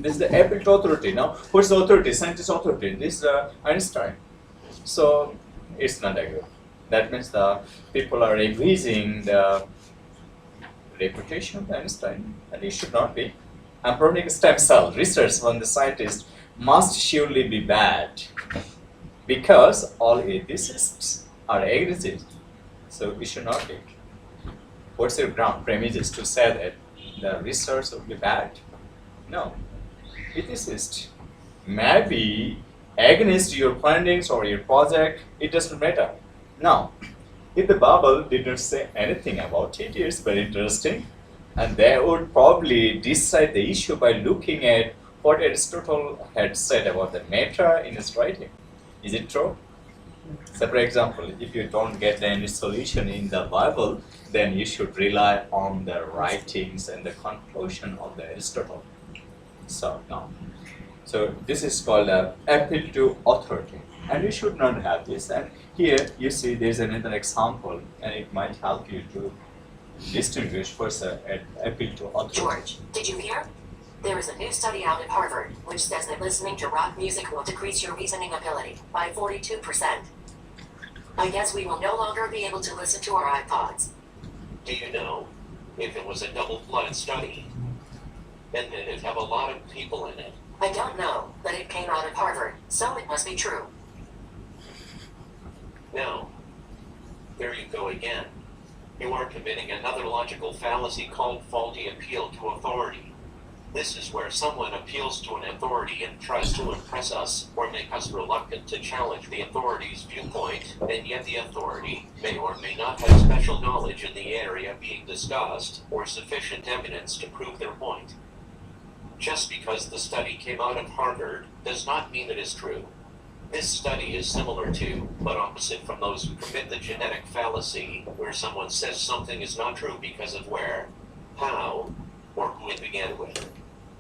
This is the appeal to authority. Now, who's the authority? Scientist authority. This is Einstein. So it's not that good. That means the people are increasing the reputation of Einstein, and it should not be. Embryonic stem cell research from the scientist must surely be bad, because all ethicists are against. So we should not be. What's your ground premises to say that the research will be bad? No. Ethicist may be against your findings or your project, it doesn't matter. Now, if the Bible didn't say anything about it, it's very interesting. And they would probably decide the issue by looking at what Aristotle had said about the matter in his writing. Is it true? So, for example, if you don't get any solution in the Bible, then you should rely on the writings and the conclusion of the Aristotle. So, now, so this is called an appeal to authority, and you should not have this. And here you see there's another example, and it might help you to distinguish what's an appeal to authority. George, did you hear? There is a new study out at Harvard which says that listening to rock music will decrease your reasoning ability by 42%. I guess we will no longer be able to listen to our iPods. Do you know, if it was a double-blind study, and did it have a lot of people in it? I don't know, but it came out of Harvard, so it must be true. Now, there you go again. You are committing another logical fallacy called faulty appeal to authority. This is where someone appeals to an authority and tries to impress us or make us reluctant to challenge the authority's viewpoint, and yet the authority may or may not have special knowledge in the area being discussed or sufficient evidence to prove their point. Just because the study came out of Harvard does not mean it is true. This study is similar to, but opposite from those who commit the genetic fallacy, where someone says something is not true because of where, how, or who it began with.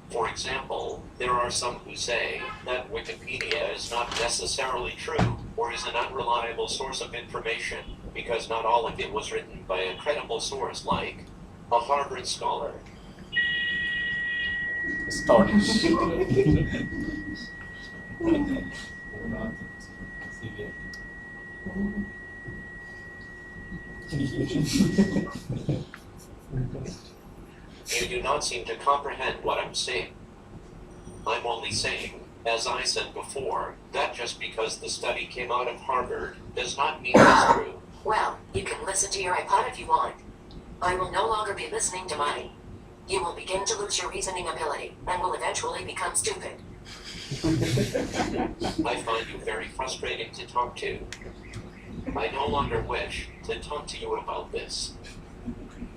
For example, there are some who say that Wikipedia is not necessarily true or is an unreliable source of information because not all of it was written by a credible source like a Harvard scholar. Astonished. You do not seem to comprehend what I'm saying. I'm only saying, as I said before, that just because the study came out of Harvard does not mean it's true. Well, you can listen to your iPod if you want. I will no longer be listening to mine. You will begin to lose your reasoning ability and will eventually become stupid. I find you very frustrating to talk to. I no longer wish to talk to you about this.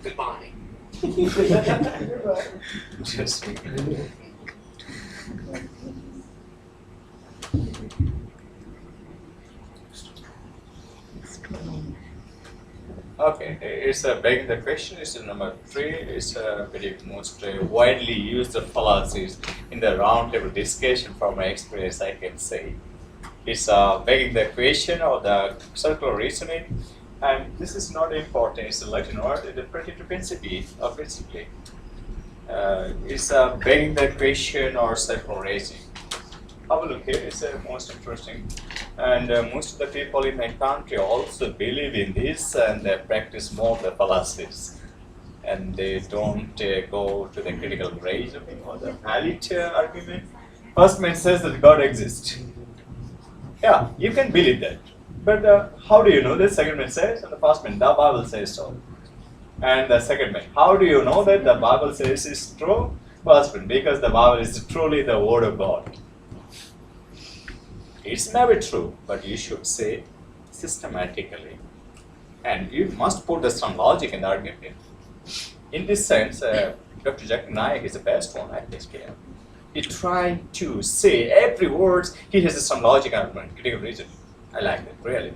Goodbye. Interesting. Okay, it's begging the question. It's number 3. It's very most widely used fallacies in the roundtable discussion. From my experience, I can say it's begging the question or the circular reasoning, and this is not important. It's a Latin word, the principii, principally. It's begging the question or circular reasoning. Have a look here. It's most interesting. And most of the people in my country also believe in this, and they practice more of the fallacies. And they don't go to the critical reasoning or the valid argument. First man says that God exists. Yeah, you can believe that. But how do you know that? Second man says, and the first man, the Bible says so. And the second man, how do you know that the Bible says it's true? First man, because the Bible is truly the Word of God. It's never true, but you should say systematically. And you must put some logic in the argument. In this sense, Dr. Jack Naik is the best one, I think. He tried to say every word, he has some logic argument, critical reason. I like it, really.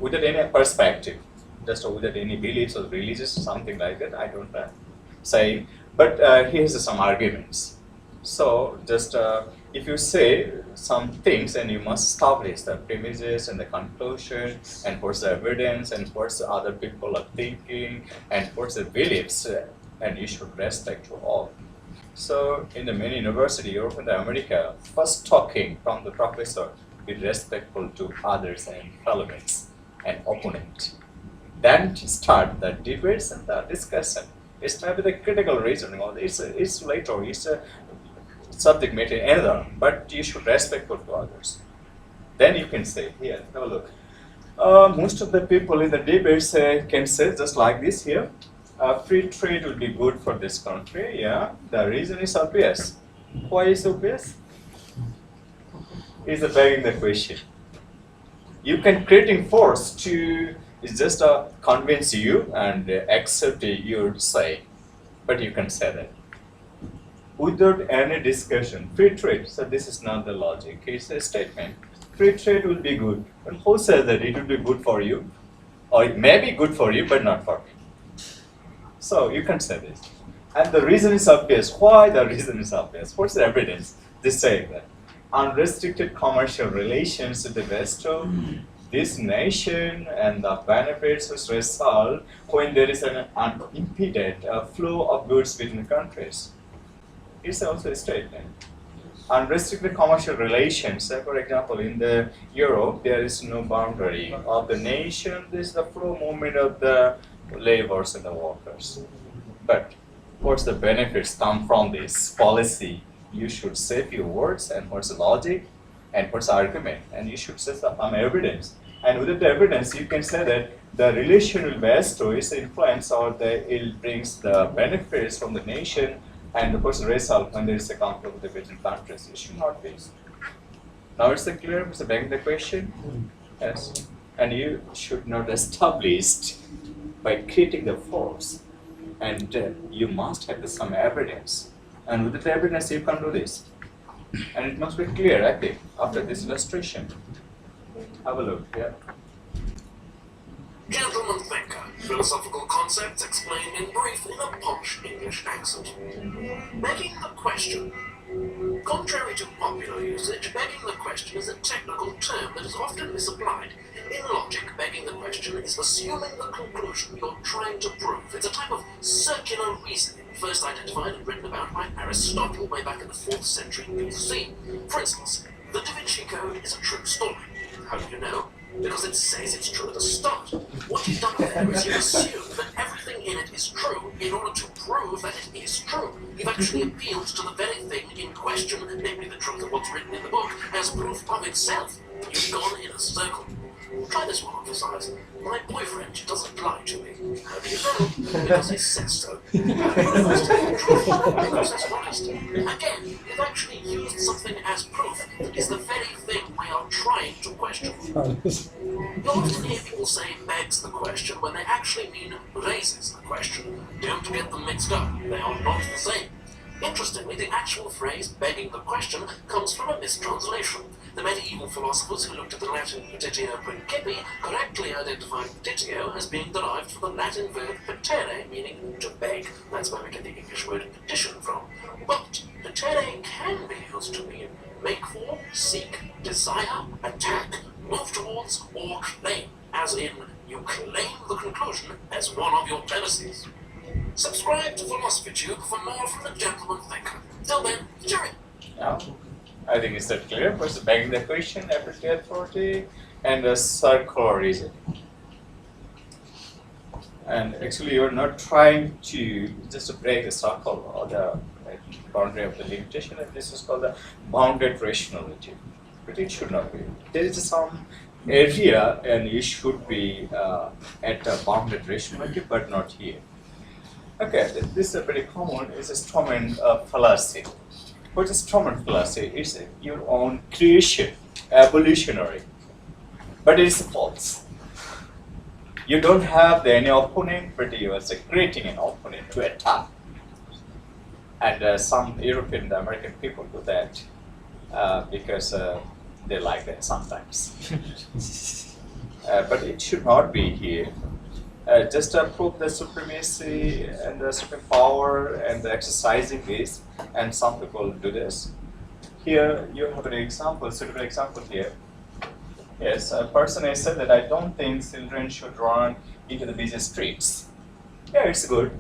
Without any perspective, just without any beliefs or religious, something like that, I don't say. But he has some arguments. So, just if you say some things, and you must establish the premises and the conclusion, and what's the evidence, and what's the other people are thinking, and what's the beliefs, and you should respect to all. So in the many university, Europe and America, first talking from the professor, be respectful to others and fellow mates and opponent. Then start the debates and the discussion. It's maybe the critical reasoning, or it's later, it's a subject matter another, but you should respectful to others. Then you can say, here, have a look. Most of the people in the debates can say just like this here. Free trade will be good for this country. Yeah, the reason is obvious. Why is obvious? Is begging the question. You can creating force to is just convince you and accept your say, but you can say that without any discussion. Free trade. So this is not the logic. It's a statement. Free trade will be good. And who says that it will be good for you? Or it may be good for you, but not for me. So you can say this. And the reason is obvious. Why the reason is obvious? What's the evidence? They say that unrestricted commercial relations with the rest of this nation and the benefits which result when there is an unimpeded flow of goods between countries. It's also a statement. Unrestricted commercial relations, for example, in the Europe, there is no boundary of the nation. This is the flow movement of the laborers and the workers. But what's the benefits come from this policy? You should say few words and what's the logic and what's the argument, and you should say some evidence. And with the evidence, you can say that the relation will best to its influence or it brings the benefits from the nation and of course the result when there is a conflict with the between countries. It should not be. Now it's clear, Mr. Begging the question? Yes. And you should not establish by creating the force, and you must have some evidence. And with the evidence, you can do this. And it must be clear, I think, after this illustration. Have a look here. Gentleman thinker, philosophical concepts explained in brief in a posh English accent. Begging the question. Contrary to popular usage, begging the question is a technical term that is often misapplied. In logic, begging the question is assuming the conclusion you're trying to prove. It's a type of circular reasoning, first identified and written about by Aristotle way back in the 4th century BC. For instance, the Da Vinci Code is a true story. How do you know? Because it says it's true at the start. What you've done there is you assume that everything in it is true in order to prove that it is true. You've actually appealed to the very thing in question, namely the truth of what's written in the book, as proof of itself. You've gone in a circle. Try this one on for size. My boyfriend doesn't lie to me. How do you know? Because he says so. How do you know it's the truth? Because it's honest. Again, you've actually used something as proof that is the very thing we are trying to question. You often hear people say begs the question when they actually mean raises the question. Don't get them mixed up. They are not the same. Interestingly, the actual phrase begging the question comes from a mistranslation. The medieval philosophers who looked at the Latin petitio principi correctly identified petitio as being derived from the Latin verb petere, meaning to beg. That's where we get the English word petition from. But petere can be used to mean make for, seek, desire, attack, move towards, or claim, as in you claim the conclusion as one of your premises. Subscribe to Philosophy Tube for more from the Gentleman Thinker. Till then, cheerio! Now, I think it's that clear. First, begging the question, appreciate authority, and the circular reasoning. And actually, you're not trying to just break the circle or the boundary of the limitation, and this is called the bounded rationality. But it should not be. There is some area, and you should be at a bounded rationality, but not here. Okay, this is very common. It's a Strawman fallacy. What is Strawman fallacy? It's your own creation, evolutionary, but it is false. You don't have any opponent, but you are creating an opponent to attack. And some European and American people do that because they like that sometimes. But it should not be here. Just to prove the supremacy and the supreme power and the exercising this, and some people do this. Here you have an example, suitable example here. Yes, a person has said that I don't think children should run into the busy streets. Yeah, it's good.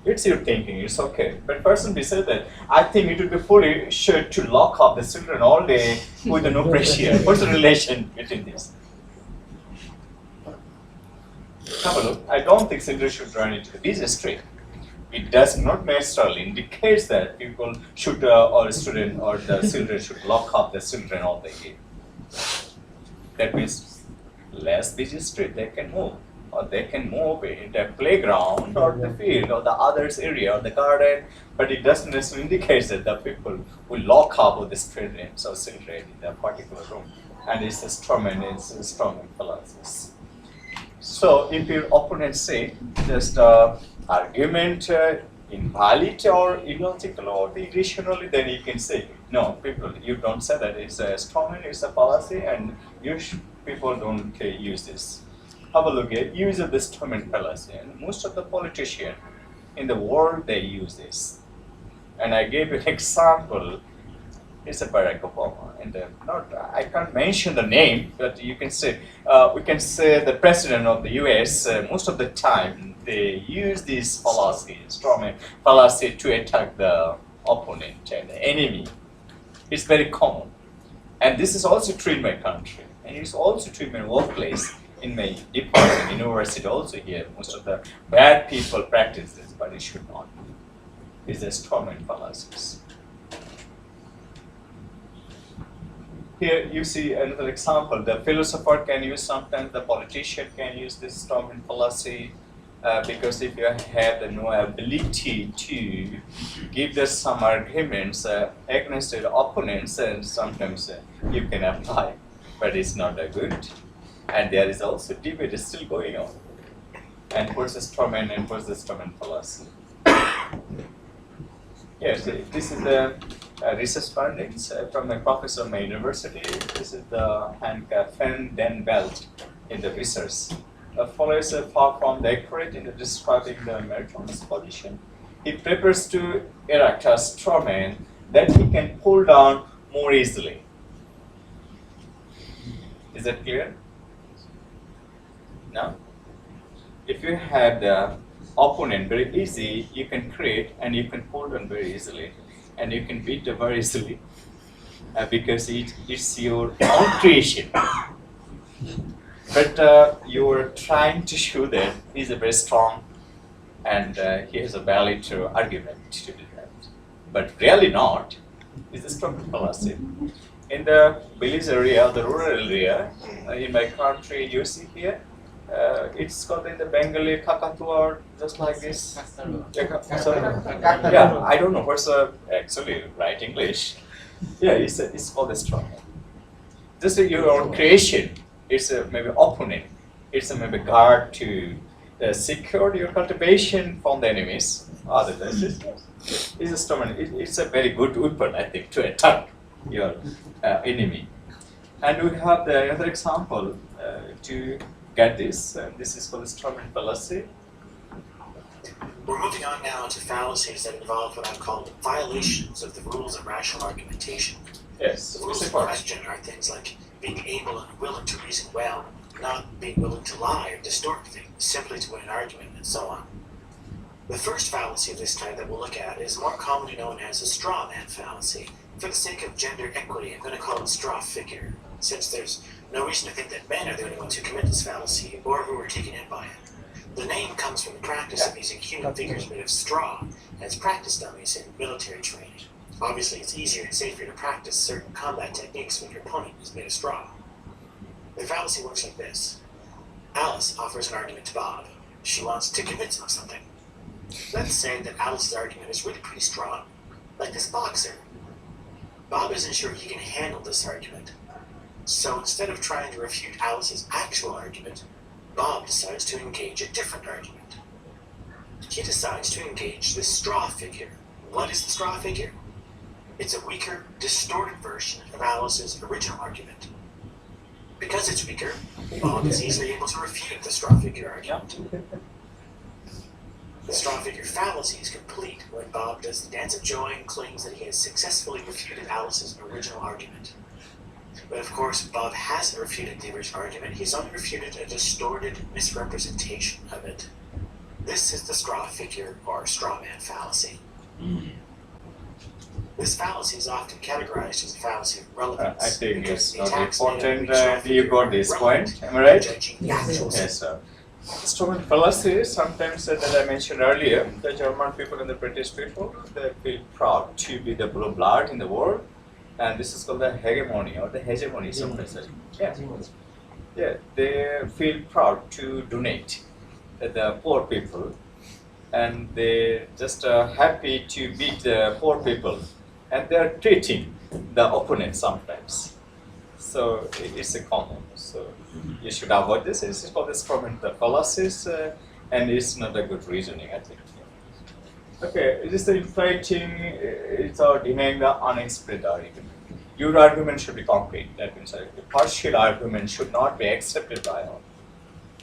It's your thinking, it's okay. But person B said that, I think it would be foolish to lock up the children all day with no pressure. What's the relation between this? Have a look. I don't think children should run into the busy street. It does not necessarily indicate that people should, or student or the children should lock up the children all the day. That means less busy street, they can move. Or they can move in the playground or the field or the others area or the garden, but it doesn't necessarily indicate that the people will lock up with the students or children in that particular room. And it's a Strawman fallacy. So if your opponent say just argument invalid or illogical or irrationally, then you can say, no, people, you don't say that. It's a Strawman, it's a fallacy, and people don't use this. Have a look at use of the Strawman fallacy, and most of the politicians in the world, they use this. And I gave an example. It's a Barack Obama, and I can't mention the name, but you can say we can say the president of the U.S. Most of the time they use this fallacy, Strawman fallacy, to attack the opponent and the enemy. It's very common, and this is also true in my country, and it's also true in my workplace. In my department, university also here, most of the bad people practice this, but it should not. It's a Strawman fallacies. Here you see another example. The philosopher can use sometimes, the politician can use this Strawman fallacy, because if you have no ability to give some arguments against the opponents, and sometimes you can apply, but it's not that good. And there is also debate is still going on. And what's the Strawman and what's the Strawman fallacy? Yes, this is the research findings from a professor at my university. This is the Hank Van Den Belt in the research. Follows far from the accurate in describing the marathon's position. He prepares to erect a Strawman that he can pull down more easily. Is that clear? Now, if you have the opponent very easy, you can create and you can pull them very easily, and you can beat them very easily because it's your own creation. But you're trying to show that he's a very strong and he has a valid argument to do that. But really not. It's a strong fallacy. In the village area, the rural area, in my country, you see here, it's called in the Bengali Kakatua, or just like this. Yeah, I don't know what's actually right English. Yeah, it's called a Strawman. This is your own creation. It's maybe opponent. It's maybe guard to secure your cultivation from the enemies. Other than this, it's a Strawman. It's a very good weapon, I think, to attack your enemy. And we have the other example to get this. This is called the Strawman fallacy. We're moving on now to fallacies that involve what I've called violations of the rules of rational argumentation. Yes, The rules it's of important. question are things like being able and willing to reason well, not being willing to lie or distort things simply to win an argument, and so on. The first fallacy of this type that we'll look at is more commonly known as a straw man fallacy. For the sake of gender equity, I'm going to call it straw figure, since there's no reason to think that men are the only ones who commit this fallacy or who are taken in by it. The name comes from the practice of using human figures made of straw as practice dummies in military training. Obviously, it's easier and safer to practice certain combat techniques when your opponent is made of straw. The fallacy works like this. Alice offers an argument to Bob. She wants to convince him of something. Let's say that Alice's argument is really pretty strong, like this boxer. Bob isn't sure he can handle this argument. So instead of trying to refute Alice's actual argument, Bob decides to engage a different argument. He decides to engage this straw figure. What is the straw figure? It's a weaker, distorted version of Alice's original argument. Because it's weaker, Bob is easily able to refute the straw figure argument. The straw figure fallacy is complete when Bob does the dance of joy and claims that he has successfully refuted Alice's original argument. But of course, Bob hasn't refuted the original argument, he's only refuted a distorted misrepresentation of it. This is the straw figure or straw man fallacy. This fallacy is often categorized as a fallacy of relevance. I think because it's the not attacks made on important. the straw You figure got are this irrelevant point. Am I right? judging the actual Yes, sir. Strongman fallacy is sometimes that I mentioned earlier, the German people and the British people, they feel proud to be the blue blood in the world, and this is called the hegemony or the hegemony sometimes. Yeah. Yeah, they feel proud to donate the poor people, and they just happy to beat the poor people, and they are treating the opponent sometimes. So it's a common. So you should avoid this. It's called this comment the fallacies, and it's not a good reasoning, I think. Okay, it is the inflating. It's denying the unexplained argument. Your argument should be concrete. That means the partial argument should not be accepted by all.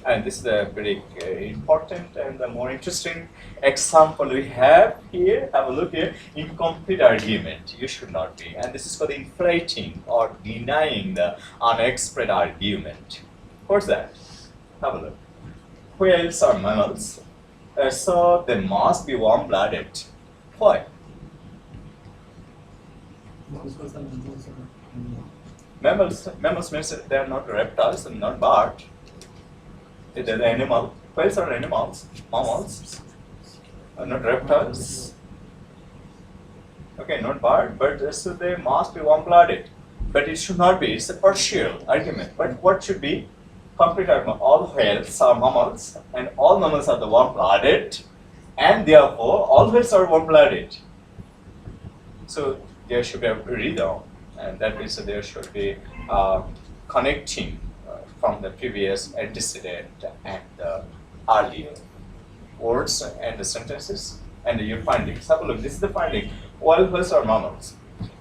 And this is a very important and the more interesting example we have here. Have a look here. Incomplete argument. You should not be. And this is called inflating or denying the unexplained argument. What's that? Have a look. Whales are mammals, so they must be warm-blooded. Why? Mammals means that they are not reptiles and not birds. They're the animal. Whales are animals, mammals, not reptiles. Okay, not bird, but so they must be warm-blooded. But it should not be. It's a partial argument. But what should be? Complete argument. All whales are mammals, and all mammals are the warm-blooded, and therefore all whales are warm-blooded. So there should be a rhythm, and that means that there should be connecting from the previous antecedent and the earlier words and the sentences and your findings. Have a look. This is the finding. All whales are mammals.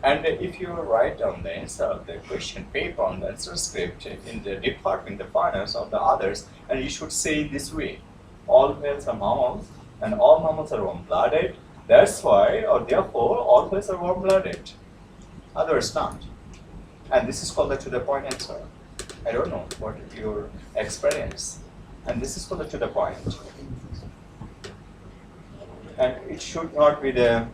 And if you write down the answer of the question paper on the answer script in the department, the finance of the others, and you should say this way: all whales are mammals, and all mammals are warm-blooded. That's why, or therefore, all whales are warm-blooded. Others not. And this is called the to-the-point answer. I don't know what is your experience, and this is called the to-the-point. And it should not be the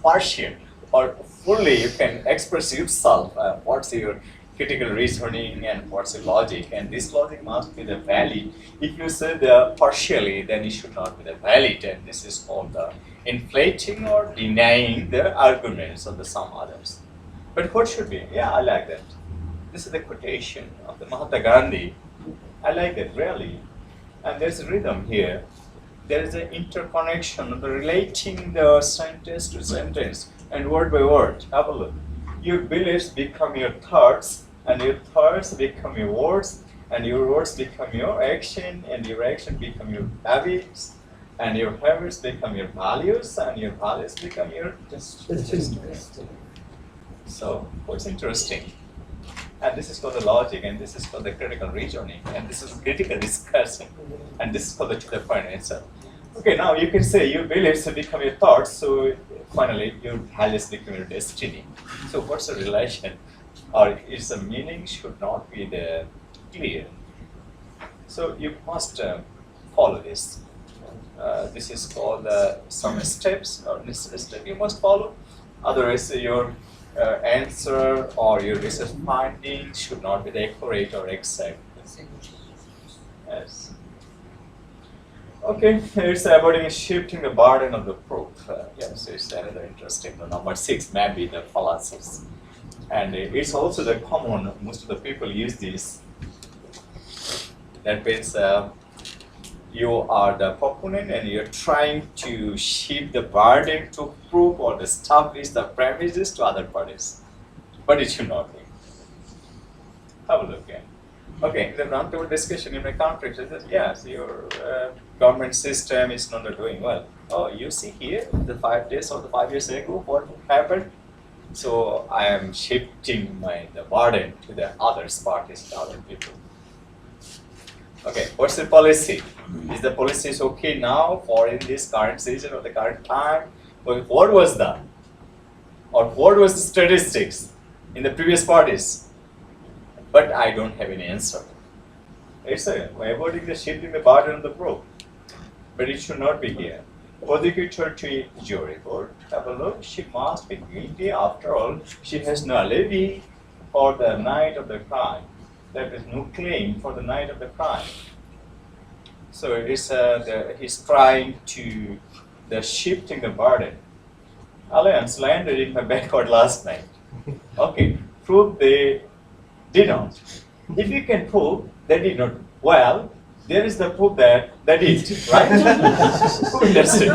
partial. Or fully you can express yourself, what's your critical reasoning and what's your logic, and this logic must be the valid. If you say the partially, then it should not be the valid, and this is called the inflating or denying the arguments of the some others. But what should be? Yeah, I like that. This is the quotation of the Mahatma Gandhi. I like that really, and there's a rhythm here. There is an interconnection of the relating the sentence to sentence and word by word. Have a look. Your beliefs become your thoughts, and your thoughts become your words, and your words become your action, and your action become your habits, and your habits become your values, and your values become your decisions. So, what's interesting? And this is called the logic, and this is called the critical reasoning, and this is critical discussion, and this is called the to-the-point answer. Okay, now you can say your beliefs become your thoughts, so finally your values become your destiny. So what's the relation? Or is the meaning should not be the clear. So you must follow this. This is called some steps or necessary step you must follow. Otherwise your answer or your research finding should not be the accurate or exact. Yes. Okay, it's avoiding shifting the burden of the proof. Yes, it's another interesting. The number 6 may be the fallacies. And it's also the common, most of the people use this. That means you are the proponent and you're trying to shift the burden to prove or establish the premises to other parties. But it should not be. Have a look at. Okay, in the roundtable discussion in my country, says yes, your government system is not doing well. Oh, you see here, the 5 days or the 5 years ago, what happened? So I am shifting the burden to the other parties, to other people. Okay, what's the policy? Is the policy is okay now for in this current season or the current time? Well, what was that? Or what was the statistics in the previous parties? But I don't have any answer. It's avoiding the shifting the burden of the proof. but it should not be here. Prosecutor to jury court. Have a look. She must be guilty. After all, she has no alibi for the night of the crime. There is no claim for the night of the crime. So it's he's trying to shifting the burden. Alliance landed in my backward last night. Okay, prove they did not. If you can prove they did not, well, there is the proof that they did, right? Interesting.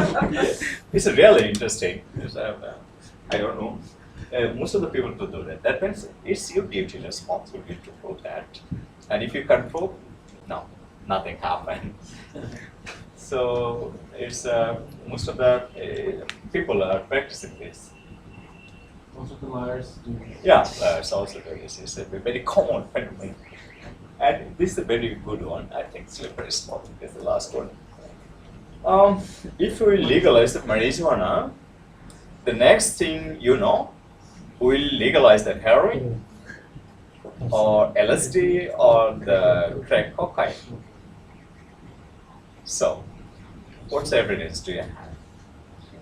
It's really interesting. I don't know. Most of the people do that. That means it's your duty, responsibility to prove that. And if you can't prove, no, nothing happened. So it's most of the people are practicing this. Most of the lawyers do. Yeah, lawyers also do this. It's a very common phenomenon. And this is a very good one. I think slippery slope is the last one. If we legalize the marijuana, the next thing you know, we'll legalize the heroin or LSD or the crack cocaine. So, what's the evidence do you have?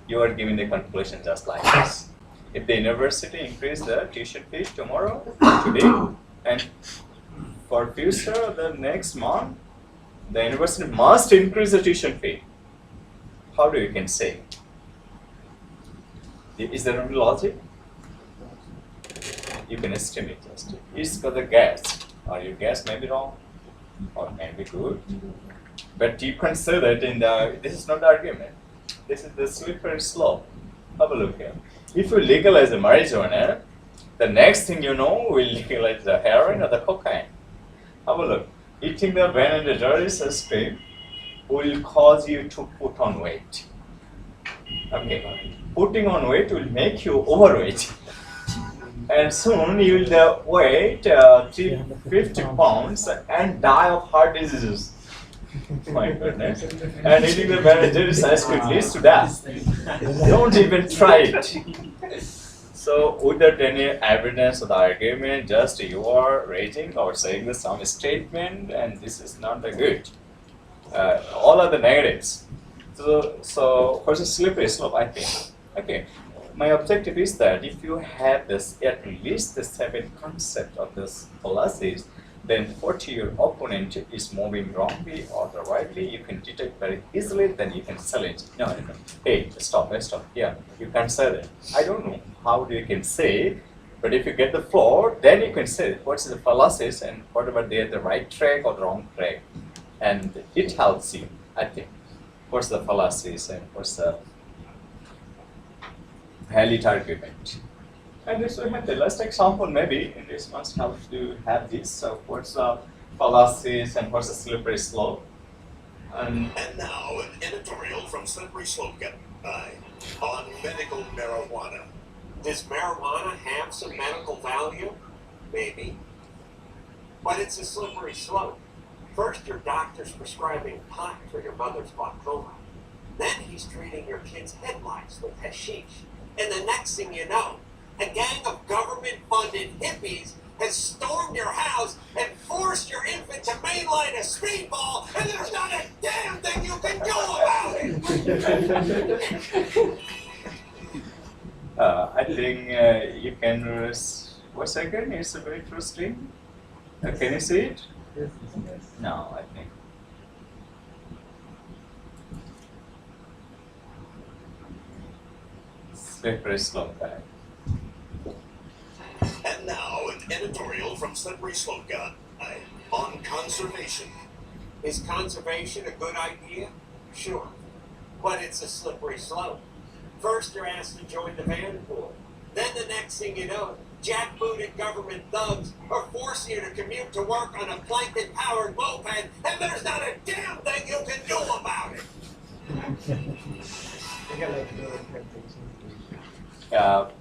You are giving the conclusion just like this. If the university increase the tuition fee tomorrow, today, and for future, the next month, the university must increase the tuition fee. How do you can say? Is there any logic? You can estimate just. It's got the guess, or your guess may be wrong, or may be good. But you can say that in the, this is not the argument. This is the slippery slope. Have a look here. If you legalize the marijuana, the next thing you know, we'll legalize the heroin or the cocaine. Have a look. Eating the Ben and Jerry's ice cream will cause you to put on weight. Okay. Putting on weight will make you overweight. And soon you will weigh 350 pounds and die of heart diseases. My goodness. And eating the Ben and Jerry's ice cream leads to death. Don't even try it. So without any evidence of the argument, just you are raising or saying the some statement, and this is not the good. All are the negatives. So what's a slippery slope, I think? Okay. My objective is that if you have this, at least the 7 concept of this fallacies, then what your opponent is moving wrongly or the rightly, you can detect very easily, then you can challenge. No. Hey, stop. Yeah, you can't say that. I don't know how you can say, but if you get the floor, then you can say what's the fallacies and whatever they're the right track or the wrong track. And it helps you, I think. What's the fallacies and what's the valid argument. And this we have the last example maybe, and this must help to have this. So what's the fallacies and what's the slippery slope? And now an editorial from Slippery Slope Guy on medical marijuana. Does marijuana have some medical value? Maybe. But it's a slippery slope. First, your doctor's prescribing pot for your mother's glaucoma. Then he's treating your kid's head lice with hashish. And the next thing you know, a gang of government-funded hippies has stormed your house and forced your infant to mainline a speedball, and there's not a damn thing you can do about it! I think you can, 1 second, it's very interesting. Can you see it? Yes. No, I think. Slippery slope guy. And now an editorial from Slippery Slope Guy on conservation. Is conservation a good idea? Sure. But it's a slippery slope. First, you're asked to join the Vanderpool. Then the next thing you know, jackbooted government thugs are forcing you to commute to work on a plankton-powered moped, and there's not a damn thing you can do about it!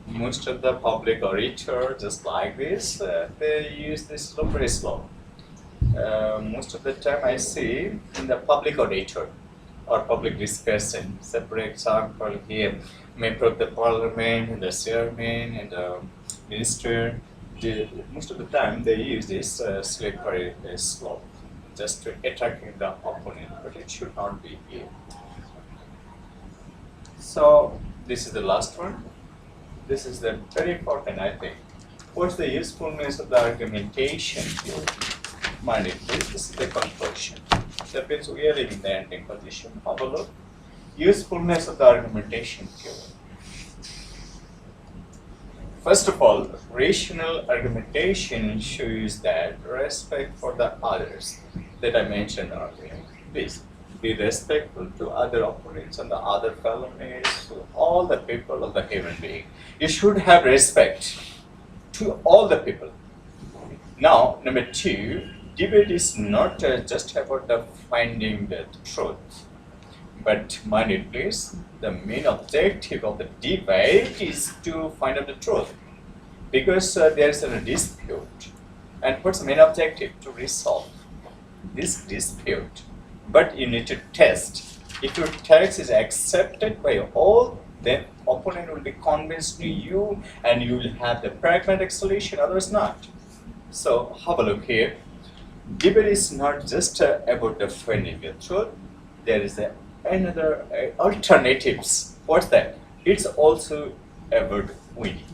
Most of the public orator, just like this, they use this slippery slope. Most of the time I see in the public orator or public discussion, separate example here, member of the parliament, the chairman, and the minister. Most of the time they use this slippery slope just to attacking the opponent, but it should not be here. So this is the last one. This is the very important, I think. What's the usefulness of the argumentation theory? Mind it, this is the conclusion. That means we are in the ending position. Have a look. Usefulness of the argumentation theory. First of all, rational argumentation shows that respect for the others that I mentioned earlier. Please be respectful to other opponents and the other fellow mates, to all the people of the human being. You should have respect to all the people. Now, number two, debate is not just about the finding the truth, but mind it please, the main objective of the debate is to find out the truth, because there is a dispute. And what's the main objective? To resolve this dispute. But you need to test. If your text is accepted by all, then opponent will be convinced to you and you will have the pragmatic solution, otherwise not. So have a look here. Debate is not just about the finding the truth. There is another alternatives. What's that? It's also about winning,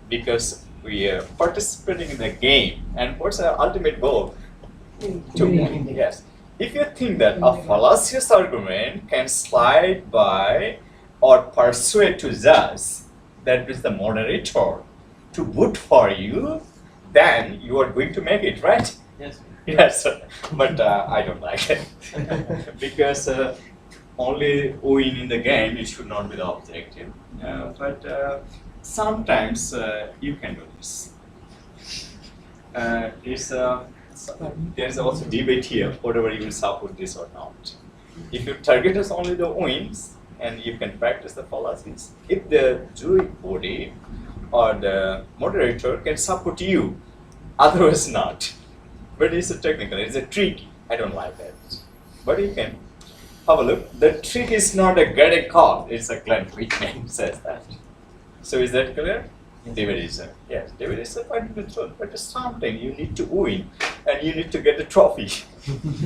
because we are participating in the game. And what's the ultimate goal? To win. Yes. If you think that a fallacious argument can slide by or persuade to judge, that is the moderator, to vote for you, then you are going to make it, right? Yes. Yes, but I don't like it. Because only win in the game, it should not be the objective. But sometimes you can do this. There's also debate here, whether you will support this or not. If your target is only the wins, and you can practice the fallacies, if the jury body or the moderator can support you, otherwise not. But it's a technical, it's a trick. I don't like that. But you can have a look. The trick is not a getting caught, it's a Glenn Whitman says that. So is that clear? Debate is yes, debate is a finding the truth, but it's something you need to win and you need to get the trophy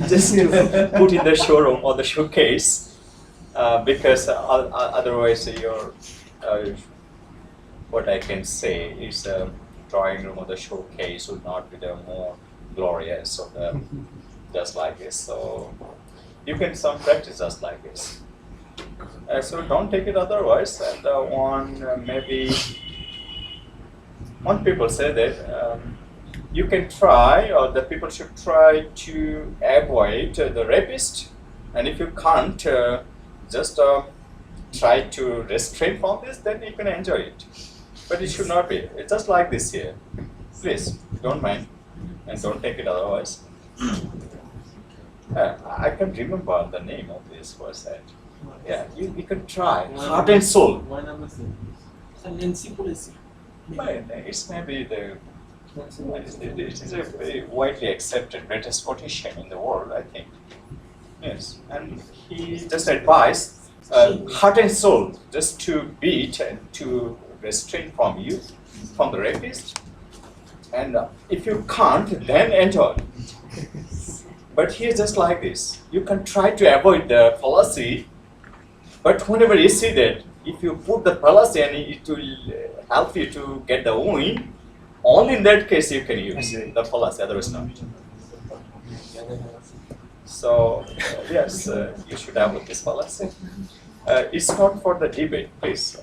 just to put in the showroom or the showcase, because otherwise your what I can say is the drawing room or the showcase would not be the more glorious or the just like this. So you can some practice just like this. So don't take it otherwise. And maybe one people say that you can try, or the people should try to avoid the rapist, and if you can't, just try to restrain from this, then you can enjoy it. But it should not be. It's just like this here. Please don't mind and don't take it otherwise. I can't remember the name of this person. Yeah, you can try. Heart and soul. Why not listen? It's maybe it is a very widely accepted greatest quotation in the world, I think. Yes, and he just advised heart and soul just to beat and to restrain from you, from the rapist. And if you can't, then enjoy. But here just like this, you can try to avoid the fallacy, but whenever you see that, if you put the fallacy and it will help you to get the win, only in that case you can use the fallacy, otherwise not. So yes, you should have this fallacy. It's not for the debate, please.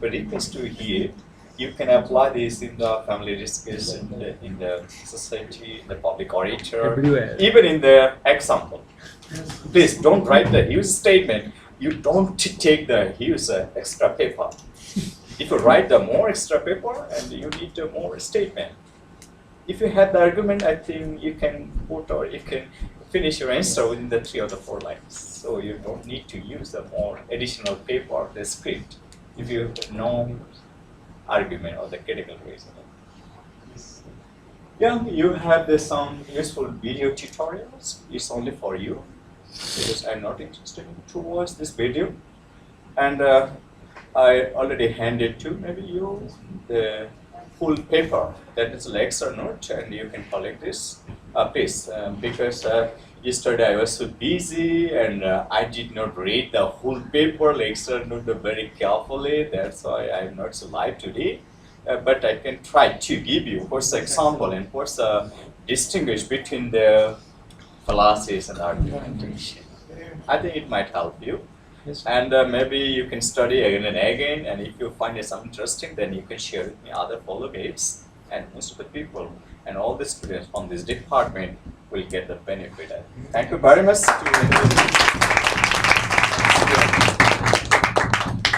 But request to hear. You can apply this in the family discussion, in the society, in the public orator, everywhere. Even in the example. Please don't write the huge statement. You don't take the huge extra paper. If you write the more extra paper, and you need a more statement. If you have the argument, I think you can put or you can finish your answer within the 3 or the 4 lines. So you don't need to use the more additional paper, the script, if you have no argument or the critical reasoning. Yeah, you have some useful video tutorials. It's only for you, because I'm not interested to watch this video. And I already handed to maybe you the full paper that is the extra note, and you can collect this, please, because yesterday I was so busy and I did not read the whole paper, lecture note very carefully. That's why I'm not so live today. But I can try to give you what's the example and what's the distinguish between the fallacies and argumentation. I think it might help you. And maybe you can study again and again, and if you find it something interesting, then you can share with me other follow mates, and most of the people and all the students from this department will get the benefit. Thank you very much.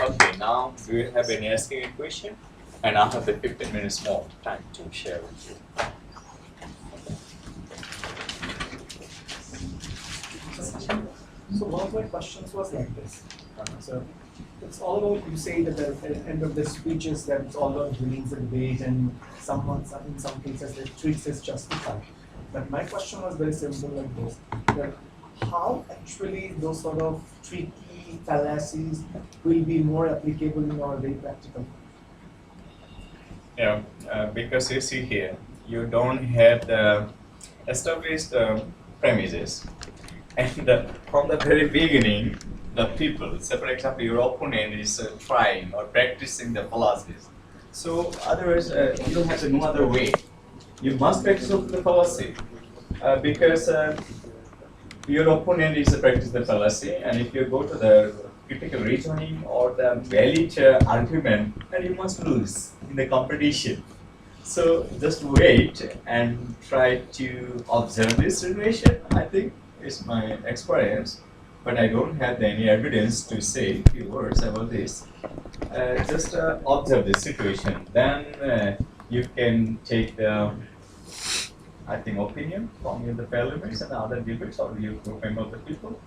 Okay, now do you have any asking a question? And I have the 15 minutes more time to share with you. So one of my questions was like this. So it's all about, you say that at the end of the speeches that it's all about winning the debate and someone, in some cases, the tricks is justified. But my question was very simple like this, that how actually those sort of tricky fallacies will be more applicable in our very practical? Yeah, because you see here, you don't have the established premises. And from the very beginning, the people, say for example, your opponent is trying or practicing the fallacies. So otherwise, you don't have no other way. You must practice the fallacy because your opponent is practicing the fallacy, and if you go to the critical reasoning or the valid argument, then you must lose in the competition. So just wait and try to observe this situation. I think is my experience, but I don't have any evidence to say a few words about this. Just observe the situation. Then you can take the, I think, opinion from the parliaments and other debates or your group member of the people.